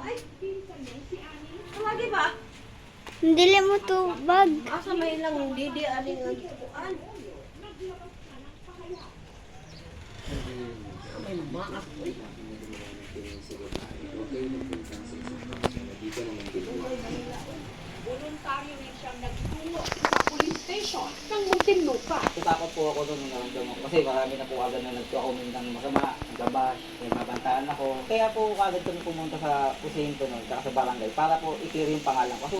Ay, lagi ba? Dili mo to bag. Asa may lang hindi aling ang tukuan. May maak. Voluntaryo rin siyang nagtungo sa police station ng Muntinlupa. Takot po ako doon nung naramdaman ko. Kasi marami na po agad na nagko-comment ng masama, gabash, may mabantaan ako. Kaya po agad kami pumunta sa presinto noon, saka sa barangay, para po i-clear yung pangalan ko.